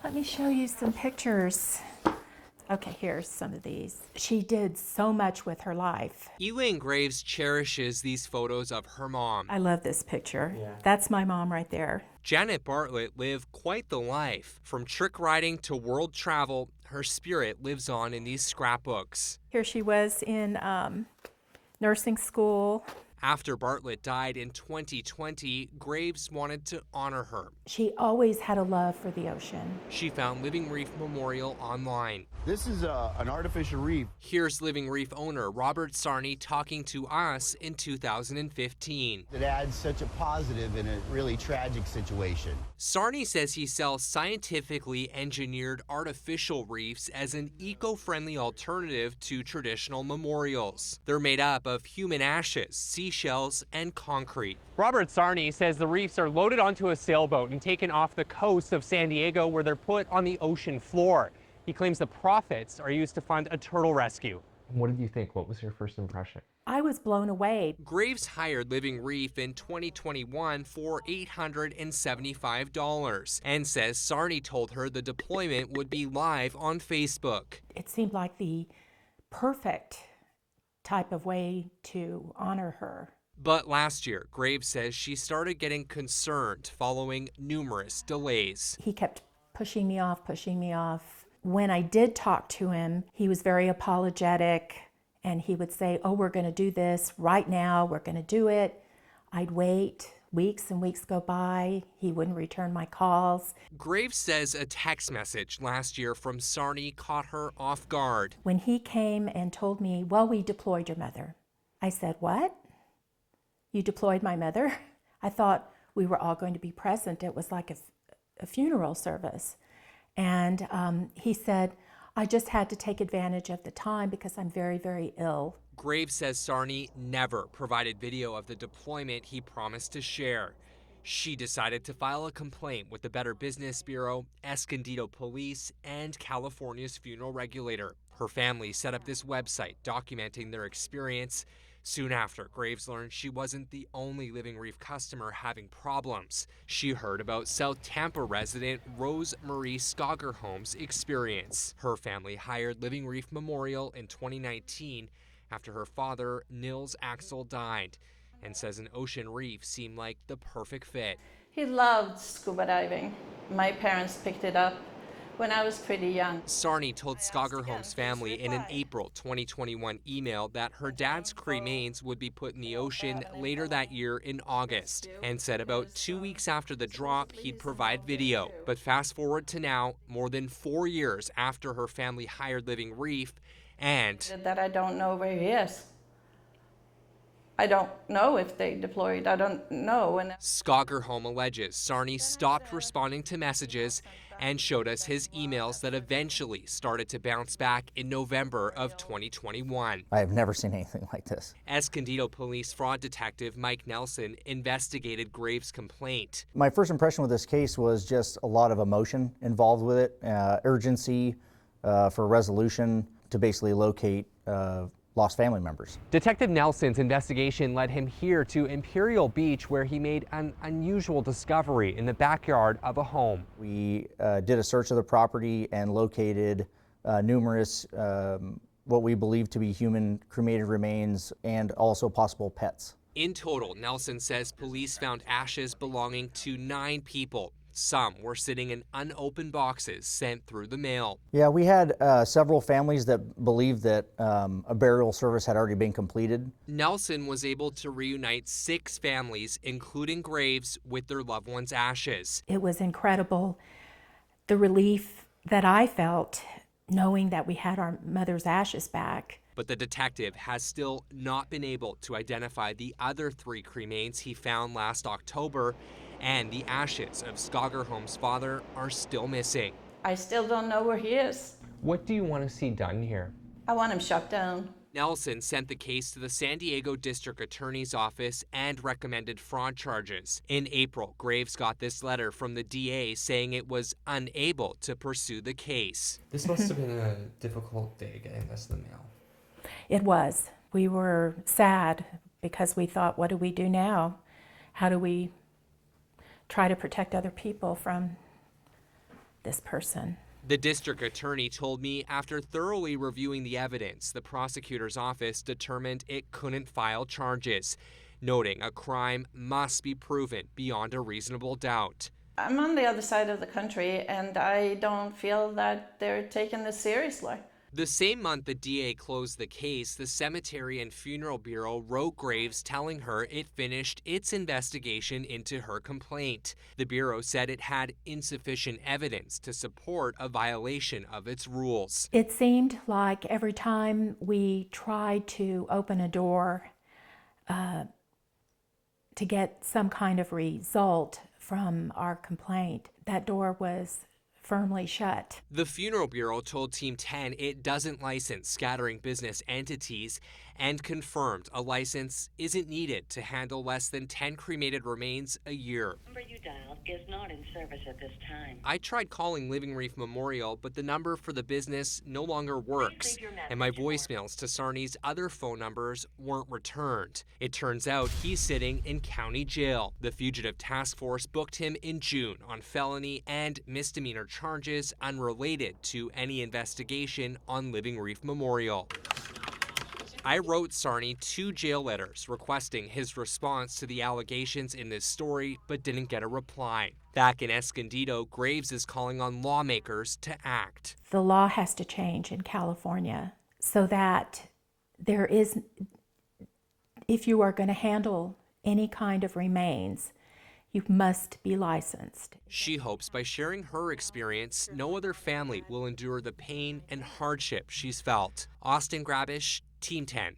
Let me show you some pictures. Okay, here's some of these. She did so much with her life. Elaine Graves cherishes these photos of her mom. I love this picture. Yeah. That's my mom right there. Janet Bartlett lived quite the life. From trick riding to world travel, her spirit lives on in these scrapbooks. Here she was in nursing school. After Bartlett died in 2020, Graves wanted to honor her. She always had a love for the ocean. She found Living Reef Memorial online. This is an artificial reef. Here's Living Reef owner Robert Sarney talking to us in 2015. It adds such a positive in a really tragic situation. Sarney says he sells scientifically engineered artificial reefs as an eco-friendly alternative to traditional memorials. They're made up of human ashes, seashells, and concrete. Robert Sarney says the reefs are loaded onto a sailboat and taken off the coast of San Diego, where they're put on the ocean floor. He claims the profits are used to fund a turtle rescue. What did you think? What was your first impression? I was blown away. Graves hired Living Reef in 2021 for $875 and says Sarney told her the deployment would be live on Facebook. It seemed like the perfect type of way to honor her. But last year, Graves says she started getting concerned following numerous delays. He kept pushing me off, pushing me off. When I did talk to him, he was very apologetic, and he would say, oh, we're going to do this right now, we're going to do it. I'd wait. Weeks and weeks go by. He wouldn't return my calls. Graves says a text message last year from Sarney caught her off guard. When he came and told me, well, we deployed your mother. I said, what? You deployed my mother? I thought we were all going to be present. It was like a funeral service. And he said, I just had to take advantage of the time because I'm very, very ill. Graves says Sarney never provided video of the deployment he promised to share. She decided to file a complaint with the Better Business Bureau, Escondido Police, and California's funeral regulator. Her family set up this website documenting their experience. Soon after, Graves learned she wasn't the only Living Reef customer having problems. She heard about South Tampa resident Rose Marie Skagerholm's experience. Her family hired Living Reef Memorial in 2019 after her father, Nils Axel, died, and says an ocean reef seemed like the perfect fit. He loved scuba diving. My parents picked it up when I was pretty young. Sarney told Skagerholm's family in an April 2021 email that her dad's cremains would be put in the ocean later that year in August, and said about 2 weeks after the drop, he'd provide video. But fast forward to now, more than 4 years after her family hired Living Reef, and that I don't know where he is. I don't know if they deployed. I don't know. And Skagerholm alleges Sarney stopped responding to messages and showed us his emails that eventually started to bounce back in November of 2021. I have never seen anything like this. Escondido Police fraud detective Mike Nelson investigated Graves' complaint. My first impression with this case was just a lot of emotion involved with it, urgency for resolution to basically locate lost family members. Detective Nelson's investigation led him here to Imperial Beach, where he made an unusual discovery in the backyard of a home. We did a search of the property and located numerous what we believe to be human cremated remains and also possible pets. In total, Nelson says police found ashes belonging to 9 people. Some were sitting in unopened boxes sent through the mail. Yeah, we had several families that believed that a burial service had already been completed. Nelson was able to reunite 6 families, including Graves, with their loved ones' ashes. It was incredible, the relief that I felt knowing that we had our mother's ashes back. But the detective has still not been able to identify the other 3 cremains he found last October, and the ashes of Skagerholm's father are still missing. I still don't know where he is. What do you want to see done here? I want him shut down. Nelson sent the case to the San Diego District Attorney's Office and recommended fraud charges. In April, Graves got this letter from the DA saying it was unable to pursue the case. This must have been a difficult day getting this in the mail. It was. We were sad because we thought, what do we do now? How do we try to protect other people from this person. The district attorney told me after thoroughly reviewing the evidence, the prosecutor's office determined it couldn't file charges, noting a crime must be proven beyond a reasonable doubt. I'm on the other side of the country, and I don't feel that they're taking this seriously. The same month the DA closed the case, the Cemetery and Funeral Bureau wrote Graves telling her it finished its investigation into her complaint. The Bureau said it had insufficient evidence to support a violation of its rules. It seemed like every time we tried to open a door to get some kind of result from our complaint, that door was firmly shut. The Funeral Bureau told Team 10 it doesn't license scattering business entities and confirmed a license isn't needed to handle less than 10 cremated remains a year. The number you dialed is not in service at this time. I tried calling Living Reef Memorial, but the number for the business no longer works, and my voicemails to Sarni's other phone numbers weren't returned. It turns out he's sitting in county jail. The Fugitive Task Force booked him in June on felony and misdemeanor charges unrelated to any investigation on Living Reef Memorial. I wrote Sarni 2 jail letters requesting his response to the allegations in this story, but didn't get a reply. Back in Escondido, Graves is calling on lawmakers to act. The law has to change in California so that there is, if you are going to handle any kind of remains, you must be licensed. She hopes by sharing her experience, no other family will endure the pain and hardship she's felt. Austin Grabish, Team 10.